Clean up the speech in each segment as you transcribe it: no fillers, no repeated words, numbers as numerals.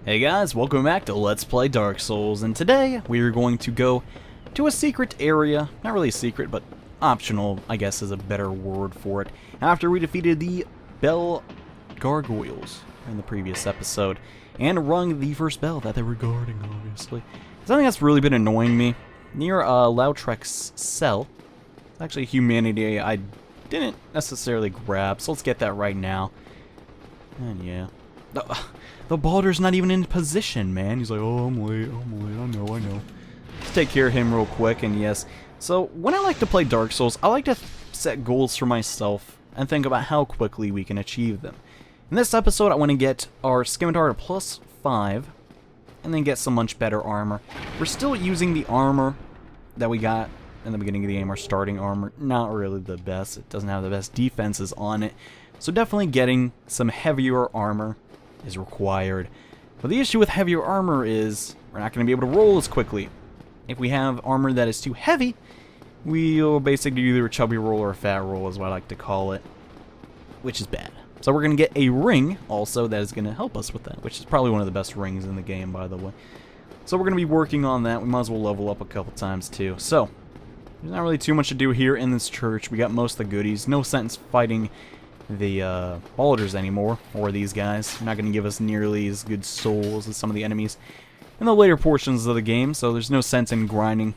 Hey guys, welcome back to Let's Play Dark Souls, and today we are going to go to a secret area, not really a secret, but optional, I guess is a better word for it, after we defeated the Bell Gargoyles in the previous episode, and rung the first bell that they were guarding, obviously. Something that's really been annoying me, near Lautrec's cell, it's actually a humanity I didn't necessarily grab, so let's get that right now. And yeah. The Baldur's not even in position, man. He's like, oh, I'm late, I know. Let's take care of him real quick, and yes. So, when I like to play Dark Souls, I like to set goals for myself and think about how quickly we can achieve them. In this episode, I want to get our scimitar to +5, and then get some much better armor. We're still using the armor that we got in the beginning of the game, our starting armor. Not really the best. It doesn't have the best defenses on it. So definitely getting some heavier armor is required. But the issue with heavier armor is we're not going to be able to roll as quickly. If we have armor that is too heavy, we'll basically do either a chubby roll or a fat roll is what I like to call it, which is bad. So we're going to get a ring also that is going to help us with that, which is probably one of the best rings in the game, by the way. So we're going to be working on that. We might as well level up a couple times too. So there's not really too much to do here in this church. We got most of the goodies. No sense fighting the Baldurs anymore, or these guys. They're not going to give us nearly as good souls as some of the enemies in the later portions of the game, so there's no sense in grinding.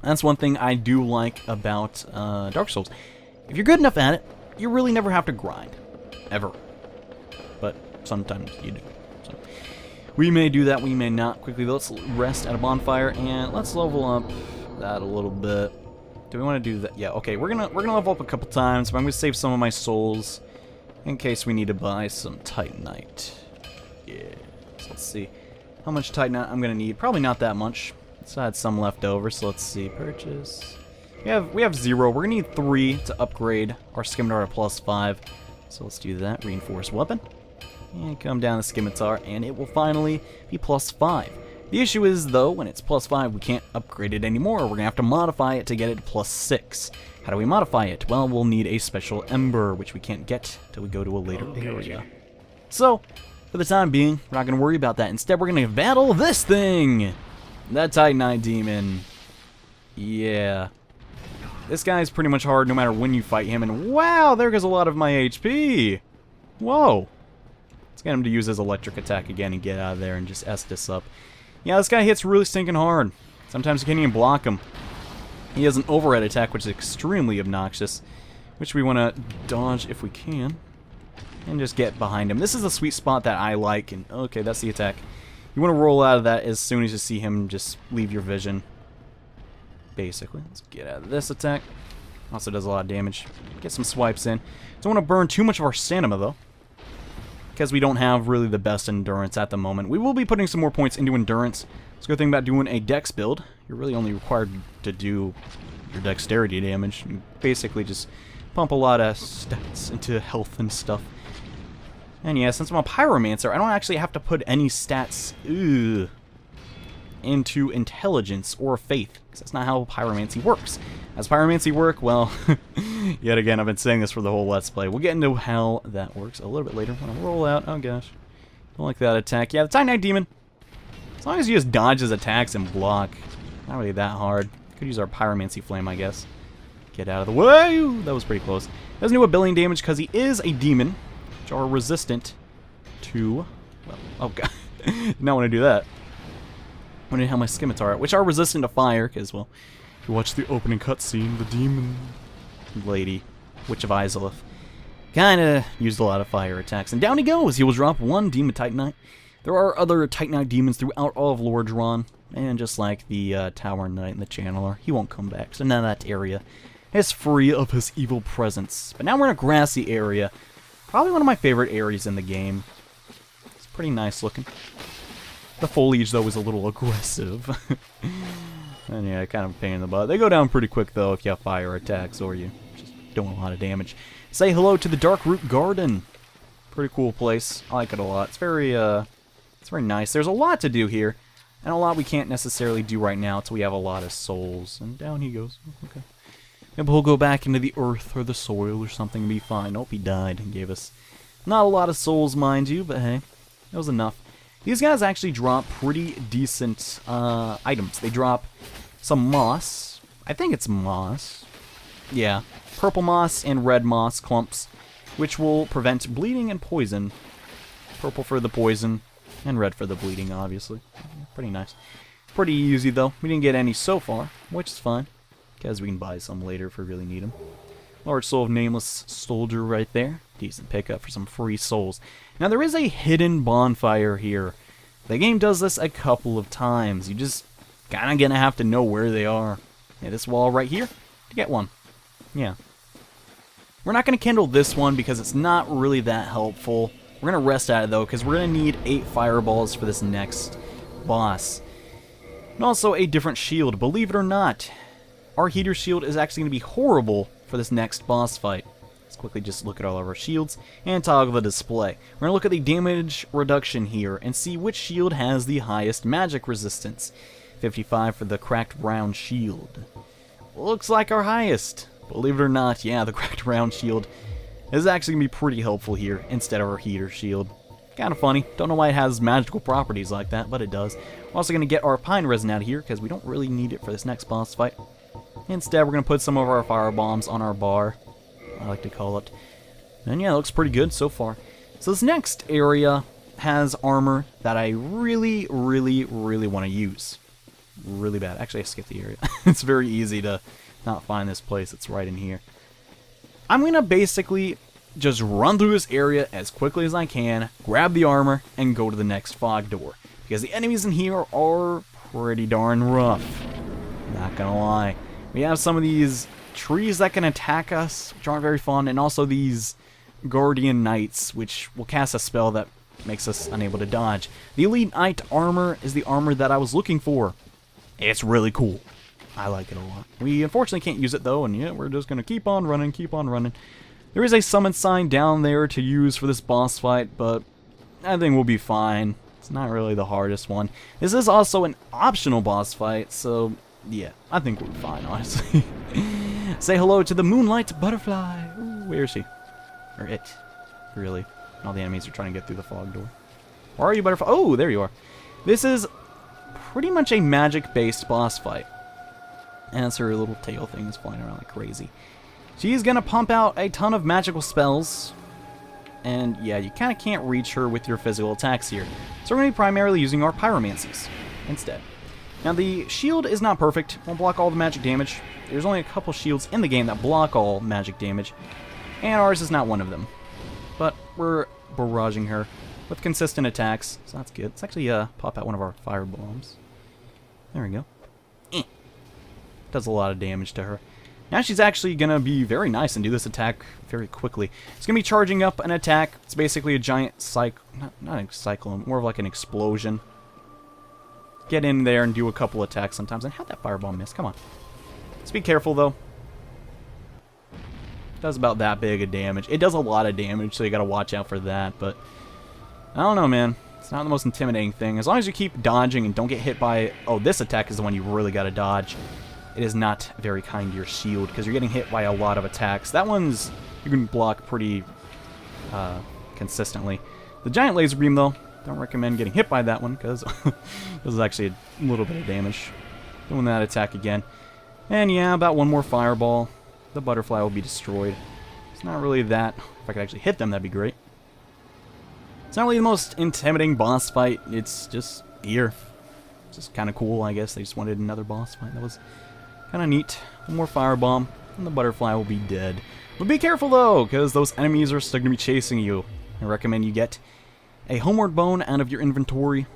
That's one thing I do like about Dark Souls. If you're good enough at it, you really never have to grind. Ever. But sometimes you do. So we may do that, we may not. Quickly, let's rest at a bonfire, and let's level up that a little bit. Do we want to do that? Yeah, okay, we're gonna level up a couple times, but I'm gonna save some of my souls in case we need to buy some Titanite. Yeah. So let's see how much Titanite I'm gonna need. Probably not that much. So I had some left over, so let's see. Purchase. We have 0. We're gonna need 3 to upgrade our scimitar to +5. So let's do that. Reinforced weapon. And come down the scimitar, and it will finally be +5. The issue is, though, when it's +5, we can't upgrade it anymore. We're going to have to modify it to get it to +6. How do we modify it? Well, we'll need a special ember, which we can't get till we go to a later area. So, for the time being, we're not going to worry about that. Instead, we're going to battle this thing! That Titanite demon. Yeah. This guy's pretty much hard no matter when you fight him, and wow, there goes a lot of my HP! Whoa. Let's get him to use his electric attack again and get out of there and just S this up. Yeah, this guy hits really stinking hard. Sometimes you can't even block him. He has an overhead attack, which is extremely obnoxious, which we want to dodge if we can, and just get behind him. This is a sweet spot that I like, and okay, that's the attack. You want to roll out of that as soon as you see him just leave your vision, basically. Let's get out of this attack. Also does a lot of damage. Get some swipes in. Don't want to burn too much of our stamina, though, because we don't have really the best endurance at the moment. We will be putting some more points into endurance. It's a good thing about doing a dex build. You're really only required to do your dexterity damage. You basically just pump a lot of stats into health and stuff. And yeah, since I'm a pyromancer, I don't actually have to put any stats into intelligence or faith, because that's not how pyromancy works. As pyromancy work, well, yet again, I've been saying this for the whole Let's Play. We'll get into how that works a little bit later when I roll out. Oh gosh. Don't like that attack. Yeah, the Titanite demon. As long as you just dodge his attacks and block. Not really that hard. Could use our pyromancy flame, I guess. Get out of the way! That was pretty close. Doesn't do a billion damage because he is a demon, which are resistant to... Well, oh god. Did not want to do that. I wanted to have my scimitar, which are resistant to fire, because, well, if you watch the opening cutscene, the demon lady, Witch of Izalith, kinda used a lot of fire attacks. And down he goes! He will drop 1 demon Titanite. There are other Titanite demons throughout all of Lordran, and just like the Tower Knight and the Channeler, he won't come back. So now that area is free of his evil presence. But now we're in a grassy area. Probably one of my favorite areas in the game. It's pretty nice looking. The foliage, though, is a little aggressive. And yeah, kind of a pain in the butt. They go down pretty quick, though, if you have fire attacks or you just doing a lot of damage. Say hello to the Darkroot Garden. Pretty cool place. I like it a lot. It's very nice. There's a lot to do here, and a lot we can't necessarily do right now until we have a lot of souls. And down he goes. Okay. Maybe he'll go back into the earth or the soil or something and be fine. Nope, he died and gave us not a lot of souls, mind you, but hey, that was enough. These guys actually drop pretty decent items. They drop some moss. I think it's moss. Yeah, purple moss and red moss clumps, which will prevent bleeding and poison. Purple for the poison, and red for the bleeding, obviously. Pretty nice. Pretty easy, though. We didn't get any so far, which is fine, because we can buy some later if we really need them. Large soul of nameless soldier right there. Decent pickup for some free souls. Now, there is a hidden bonfire here. The game does this a couple of times. You just kind of gonna have to know where they are. Yeah, this wall right here to get one. Yeah. We're not going to kindle this one because it's not really that helpful. We're going to rest at it, though, because we're going to need 8 fireballs for this next boss. And also a different shield. Believe it or not, our heater shield is actually going to be horrible for this next boss fight. Let's quickly just look at all of our shields and toggle the display. We're going to look at the damage reduction here and see which shield has the highest magic resistance. 55 for the cracked round shield. Looks like our highest. Believe it or not, yeah, the cracked round shield is actually going to be pretty helpful here instead of our heater shield. Kind of funny. Don't know why it has magical properties like that, but it does. We're also going to get our pine resin out of here because we don't really need it for this next boss fight. Instead, we're going to put some of our fire bombs on our bar, I like to call it. And yeah, it looks pretty good so far. So this next area has armor that I really want to use. Really bad. Actually, I skipped the area. It's very easy to not find this place. It's right in here. I'm going to basically just run through this area as quickly as I can, grab the armor, and go to the next fog door. Because the enemies in here are pretty darn rough. Not gonna lie. We have some of these trees that can attack us, which aren't very fun, and also these guardian knights, which will cast a spell that makes us unable to dodge. The elite knight armor is the armor that I was looking for. It's really cool. I like it a lot. We unfortunately can't use it though, and yeah, we're just gonna keep on running, keep on running. There is a summon sign down there to use for this boss fight, but I think we'll be fine. It's not really the hardest one. This is also an optional boss fight, so yeah, I think we'll be fine, honestly. Say hello to the Moonlight Butterfly. Ooh, where is she? Or it, really. All the enemies are trying to get through the fog door. Where are you, Butterfly? Oh, there you are. This is pretty much a magic-based boss fight. And that's her little tail thing is flying around like crazy. She's gonna pump out a ton of magical spells. And yeah, you kind of can't reach her with your physical attacks here. So we're going to be primarily using our pyromancies instead. Now the shield is not perfect. Won't block all the magic damage. There's only a couple shields in the game that block all magic damage. And ours is not one of them. But we're barraging her with consistent attacks. So that's good. Let's actually pop out one of our fire bombs. There we go. Does a lot of damage to her. Now she's actually going to be very nice and do this attack very quickly. It's going to be charging up an attack. It's basically a giant not a cyclone, more of like an explosion. Get in there and do a couple attacks sometimes. And how'd that fireball miss? Come on. Just be careful, though. It does about that big of damage. It does a lot of damage, so you got to watch out for that. But I don't know, man. It's not the most intimidating thing. As long as you keep dodging and don't get hit by... Oh, this attack is the one you really got to dodge. It is not very kind to your shield because you're getting hit by a lot of attacks. That one's you can block pretty consistently. The giant laser beam, though, don't recommend getting hit by that one because this is actually a little bit of damage. Doing that attack again. And yeah, about one more fireball. The butterfly will be destroyed. It's not really that. If I could actually hit them, that'd be great. It's not really the most intimidating boss fight. It's just here. It's just kind of cool, I guess. They just wanted another boss fight. That was kind of neat. One more firebomb, and the butterfly will be dead. But be careful, though, because those enemies are still going to be chasing you. I recommend you get a homeward bone out of your inventory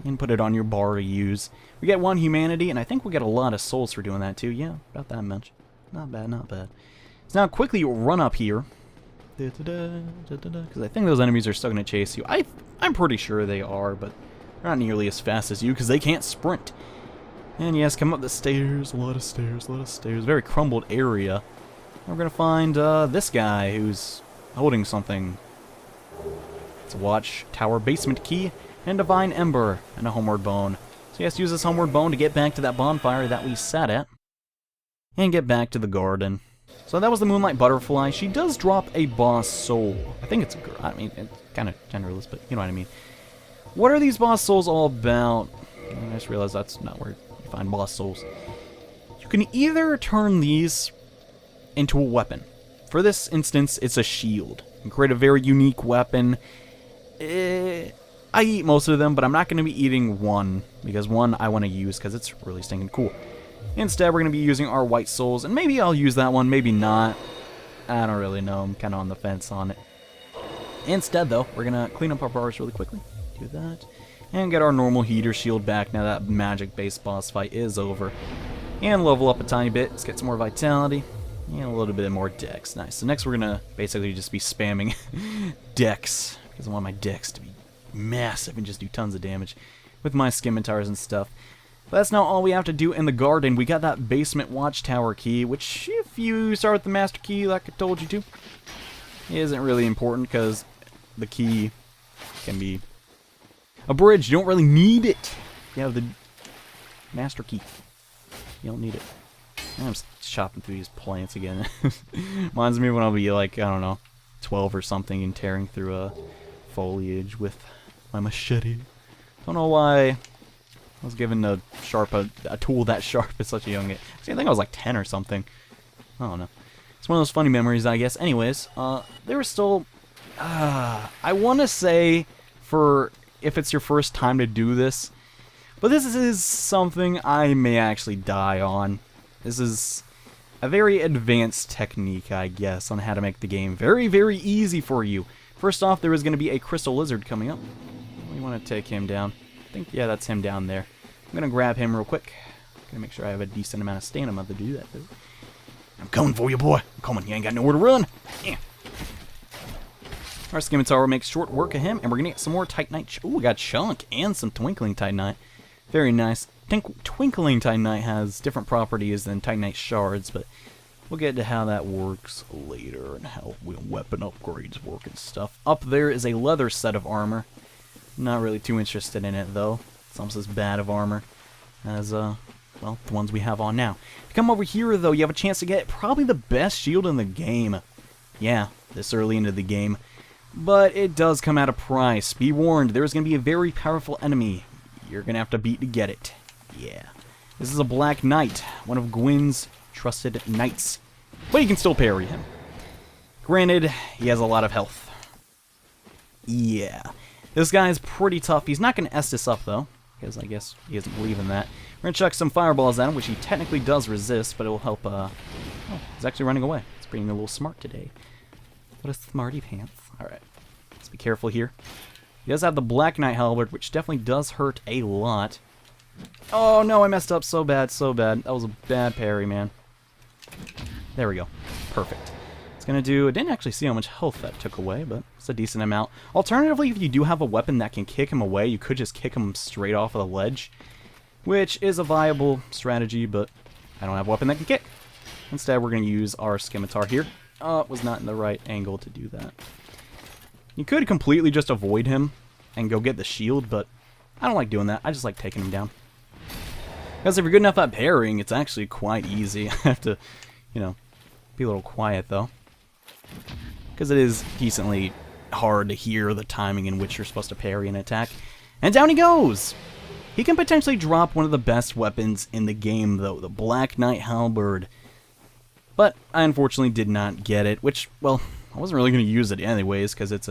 and put it on your bar to use. We get 1 humanity, and I think we'll get a lot of souls for doing that, too. Yeah, about that much. Not bad, not bad. So now quickly run up here. Because I think those enemies are still going to chase you. I'm pretty sure they are, but they're not nearly as fast as you because they can't sprint. And yes, come up the stairs. A lot of stairs, a lot of stairs. Very crumbled area. We're going to find this guy who's holding something. It's a watch, tower, basement key, and divine ember, and a homeward bone. So he has to use this homeward bone to get back to that bonfire that we sat at. And get back to the garden. So that was the Moonlight Butterfly. She does drop a boss soul. I think it's a girl. I mean, it's kind of genderless, but you know what I mean. what are these boss souls all about? I just realized that's not where you find boss souls. You can either turn these into a weapon. For this instance, it's a shield. You can create a very unique weapon. I eat most of them, but I'm not going to be eating one, because one I want to use because it's really stinking cool. Instead, we're going to be using our white souls, and maybe I'll use that one, maybe not. I don't really know. I'm kind of on the fence on it. Instead, though, we're going to clean up our bars really quickly. Do that. And get our normal heater shield back now that magic-based boss fight is over. And level up a tiny bit. Let's get some more vitality. And a little bit more dex. Nice. So next we're going to basically just be spamming dex, because I want my dex to be massive and just do tons of damage with my scimitars and stuff. But that's not all we have to do in the garden. We got that basement watchtower key, which if you start with the master key like I told you to, isn't really important because the key can be a bridge. You don't really need it. You have the master key. You don't need it. I'm just chopping through these plants again. Reminds me when I'll be like, I don't know, 12 or something and tearing through foliage with my machete. Don't know why I was given a tool that sharp at such a young age. See, I think I was like 10 or something. I don't know. It's one of those funny memories, I guess. Anyways, there were still... I want to say, for if it's your first time to do this, but this is something I may actually die on. This is a very advanced technique, I guess, on how to make the game very, very easy for you. First off, there is going to be a crystal lizard coming up. We want to take him down. I think, yeah, that's him down there. I'm going to grab him real quick. Gotta make sure I have a decent amount of stamina to do that, though. I'm coming for you, boy. I'm coming. You ain't got nowhere to run. Yeah. Our scimitar makes short work of him, and we're going to get some more Titanite. Ooh, we got Chunk and some Twinkling Titanite. Very nice. Twinkling Titanite has different properties than Titanite shards, but we'll get to how that works later and how weapon upgrades work and stuff. Up there is a leather set of armor. Not really too interested in it, though. It's almost as bad of armor as, well, the ones we have on now. If you come over here, though, you have a chance to get probably the best shield in the game. Yeah, this early into the game. But it does come at a price. Be warned, there's going to be a very powerful enemy you're going to have to beat to get it. Yeah. This is a Black Knight, one of Gwyn's trusted knights. But you can still parry him. Granted, he has a lot of health. Yeah. This guy is pretty tough. He's not going to S this up, though, because I guess he doesn't believe in that. We're going to chuck some fireballs at him, which he technically does resist, but it will help, oh, he's actually running away. He's being a little smart today. What a smarty pants. Alright. Let's be careful here. He does have the Black Knight halberd, which definitely does hurt a lot. Oh, no, I messed up so bad, so bad. That was a bad parry, man. There we go. Perfect. It's going to do... I didn't actually see how much health that took away, but it's a decent amount. Alternatively, if you do have a weapon that can kick him away, you could just kick him straight off of the ledge, which is a viable strategy, but I don't have a weapon that can kick. Instead, we're going to use our scimitar here. Oh, it was not in the right angle to do that. You could completely just avoid him and go get the shield, but I don't like doing that. I just like taking him down. Because if you're good enough at parrying, it's actually quite easy. I have to, you know, be a little quiet, though. Because it is decently hard to hear the timing in which you're supposed to parry an attack. And down he goes! He can potentially drop one of the best weapons in the game, though, the Black Knight halberd. But I unfortunately did not get it, which, well, I wasn't really going to use it anyways, because it's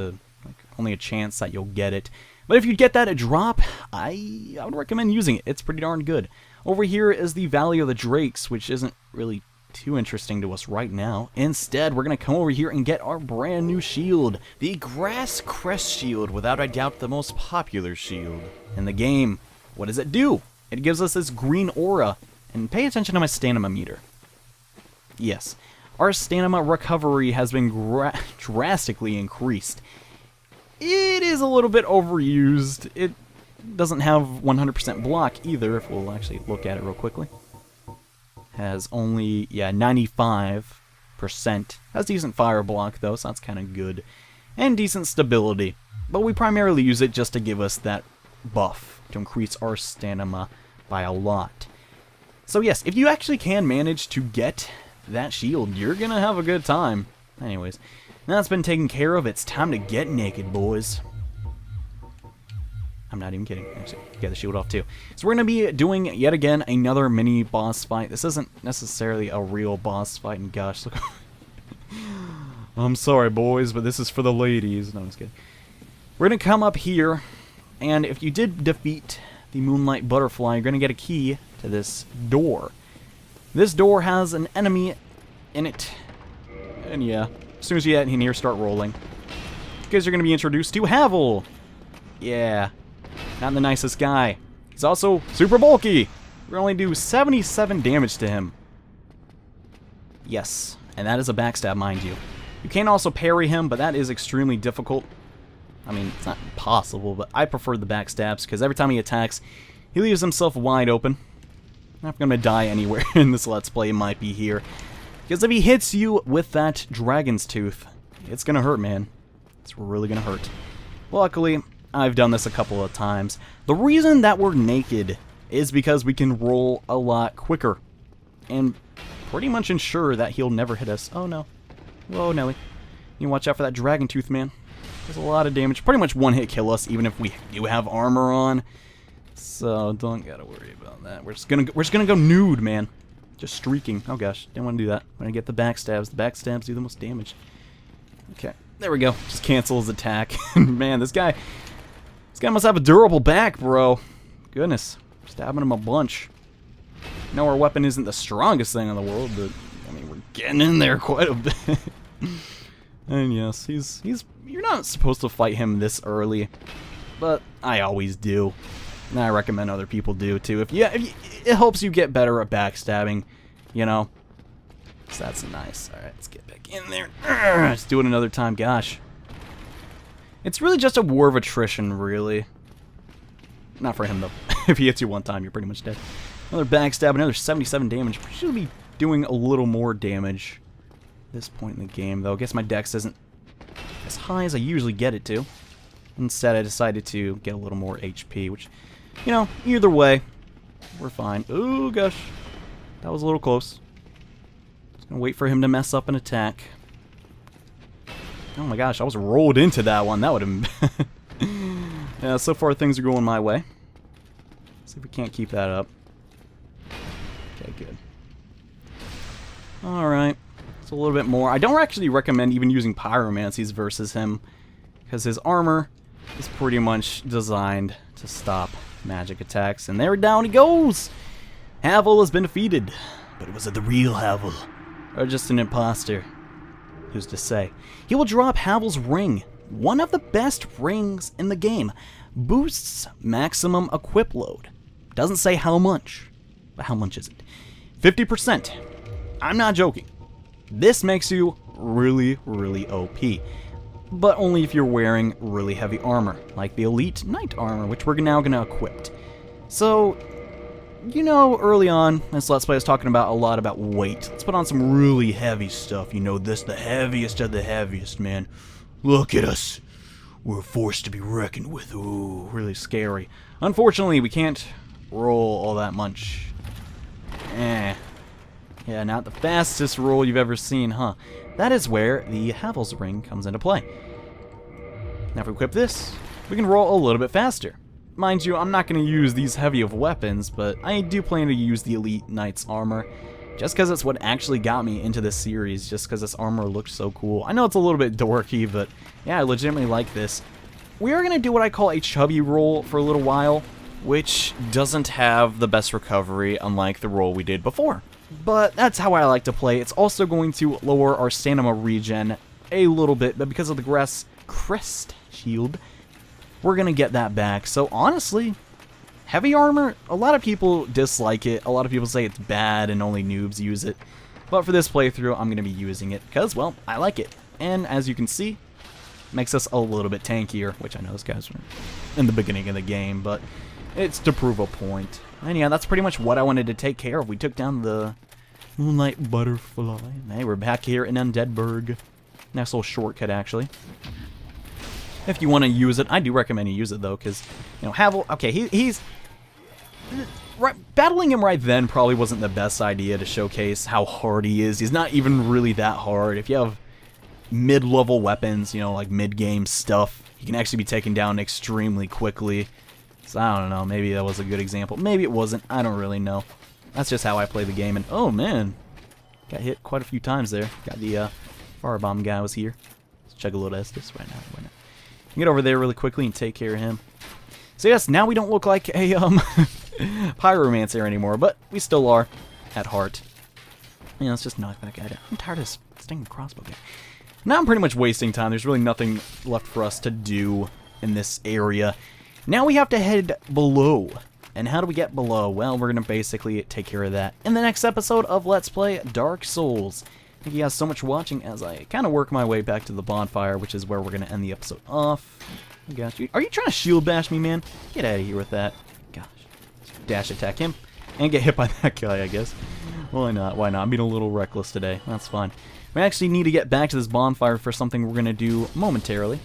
only a chance that you'll get it. But if you get that a drop, I would recommend using it. It's pretty darn good. Over here is the Valley of the Drakes, which isn't really too interesting to us right now. Instead, we're going to come over here and get our brand new shield. The Grass Crest Shield, without a doubt the most popular shield in the game. What does it do? It gives us this green aura. And pay attention to my stamina meter. Yes, our stamina recovery has been drastically increased. It is a little bit overused. It doesn't have 100% block either, if we'll actually look at it real quickly. Has only, yeah, 95%. Has decent fire block, though, so that's kind of good. And decent stability. But we primarily use it just to give us that buff, to increase our stamina by a lot. So yes, if you actually can manage to get that shield, you're gonna have a good time. Anyways, now it's been taken care of, it's time to get naked, boys. I'm not even kidding. Actually, get the shield off too. So we're going to be doing, yet again, another mini boss fight. This isn't necessarily a real boss fight, and gosh, look. I'm sorry, boys, but this is for the ladies. No, I'm just kidding. We're going to come up here, and if you did defeat the Moonlight Butterfly, you're going to get a key to this door. This door has an enemy in it. And yeah, as soon as you get in here, start rolling. Because you're going to be introduced to Havel. Yeah, not the nicest guy. He's also super bulky. We only do 77 damage to him. Yes, and that is a backstab, mind you. You can also parry him, but that is extremely difficult. I mean, it's not impossible, but I prefer the backstabs, because every time he attacks, he leaves himself wide open. If I'm going to die anywhere in this Let's Play, it might be here. Because if he hits you with that dragon's tooth, it's going to hurt, man. It's really going to hurt. Luckily, I've done this a couple of times. The reason that we're naked is because we can roll a lot quicker. And pretty much ensure that he'll never hit us. Oh, no. Whoa, Nelly. You watch out for that dragon tooth, man. There's a lot of damage. Pretty much one hit kill us, even if we do have armor on. So don't gotta worry about that. We're just gonna go nude, man. Just streaking. Oh gosh, didn't want to do that. I'm gonna get the backstabs. The backstabs do the most damage. Okay, there we go. Just cancel his attack. Man, this guy must have a durable back, bro. Goodness, stabbing him a bunch. No, our weapon isn't the strongest thing in the world, but I mean, we're getting in there quite a bit. And yes, you're not supposed to fight him this early, but I always do. And I recommend other people do too. It helps you get better at backstabbing, you know. So that's nice. All right, let's get back in there. Let's do it another time. Gosh, it's really just a war of attrition, really. Not for him though. If he hits you one time, you're pretty much dead. Another backstab, another 77 damage. We should be doing a little more damage at this point in the game, though. I guess my dex isn't as high as I usually get it to. Instead, I decided to get a little more HP, which, you know, either way, we're fine. Oh, gosh. That was a little close. Just gonna wait for him to mess up an attack. Oh my gosh, I was rolled into that one. That would have... Yeah, so far things are going my way. Let's see if we can't keep that up. Okay, good. Alright. It's a little bit more. I don't actually recommend even using pyromancies versus him, because his armor is pretty much designed to stop magic attacks. And there down he goes! Havel has been defeated. But was it the real Havel? Or just an imposter? Who's to say? He will drop Havel's ring. One of the best rings in the game. Boosts maximum equip load. Doesn't say how much. But how much is it? 50%. I'm not joking. This makes you really, really OP. But only if you're wearing really heavy armor, like the Elite Knight armor, which we're now going to equip. So, you know, early on, this Let's Play was talking about a lot about weight. Let's put on some really heavy stuff. You know, this the heaviest of the heaviest, man. Look at us. We're a force to be reckoned with. Ooh, really scary. Unfortunately, we can't roll all that much. Yeah, not the fastest roll you've ever seen, huh? That is where the Havel's ring comes into play. Now if we equip this, we can roll a little bit faster. Mind you, I'm not going to use these heavy of weapons, but I do plan to use the Elite Knight's armor, just because it's what actually got me into this series, just because this armor looked so cool. I know it's a little bit dorky, but yeah, I legitimately like this. We are going to do what I call a chubby roll for a little while, which doesn't have the best recovery, unlike the roll we did before. But that's how I like to play. It's also going to lower our stamina regen a little bit, but because of the crest shield, we're going to get that back. So honestly, heavy armor, a lot of people dislike it. A lot of people say it's bad and only noobs use it. But for this playthrough, I'm going to be using it because, well, I like it. And as you can see, it makes us a little bit tankier, which I know those guys were in the beginning of the game, but it's to prove a point. And yeah, that's pretty much what I wanted to take care of. We took down the Moonlight Butterfly. Hey, we're back here in Undeadburg. Nice little shortcut, actually. If you want to use it, I do recommend you use it, though, because, you know, Havel, okay, he's... battling him right then probably wasn't the best idea to showcase how hard he is. He's not even really that hard. If you have mid-level weapons, you know, like mid-game stuff, he can actually be taken down extremely quickly. So I don't know, maybe that was a good example. Maybe it wasn't, I don't really know. That's just how I play the game, and oh man, got hit quite a few times there. Got the firebomb guy was here. Let's chug a little Estus right now. Why not? Get over there really quickly and take care of him. So yes, now we don't look like a pyromancer anymore, but we still are at heart. Yeah, let's just knock that guy down. I'm tired of stinging the crossbow guy. Now I'm pretty much wasting time. There's really nothing left for us to do in this area. Now we have to head below. And how do we get below? Well, we're going to basically take care of that in the next episode of Let's Play Dark Souls. Thank you guys so much for watching as I kind of work my way back to the bonfire, which is where we're going to end the episode off. I got you. Are you trying to shield bash me, man? Get out of here with that. Gosh. Dash attack him. And get hit by that guy, I guess. Why not? Why not? I'm being a little reckless today. That's fine. We actually need to get back to this bonfire for something we're going to do momentarily.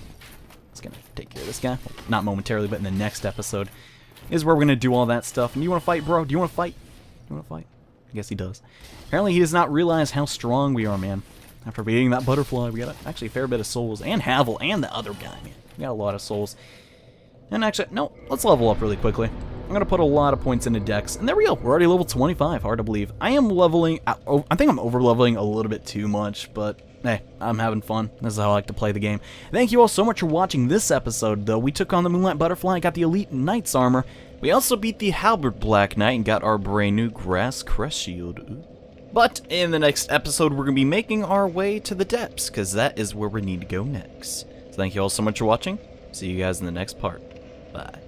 It's going to take care of this guy. Well, not momentarily, but in the next episode is where we're going to do all that stuff. And you want to fight, bro? Do you want to fight? You want to fight? I guess he does. Apparently he does not realize how strong we are, man. After beating that butterfly, we got actually a fair bit of souls. And Havel, and the other guy, man. We got a lot of souls. And actually, no, let's level up really quickly. I'm going to put a lot of points into Dex. And there we go. We're already level 25. Hard to believe. I am leveling... I think I'm over-leveling a little bit too much, but hey, I'm having fun. This is how I like to play the game. Thank you all so much for watching this episode, though. We took on the Moonlight Butterfly, got the Elite Knight's armor. We also beat the Halberd Black Knight and got our brand new Grass Crest Shield. Ooh. But in the next episode, we're going to be making our way to the depths, because that is where we need to go next. So thank you all so much for watching. See you guys in the next part. Bye.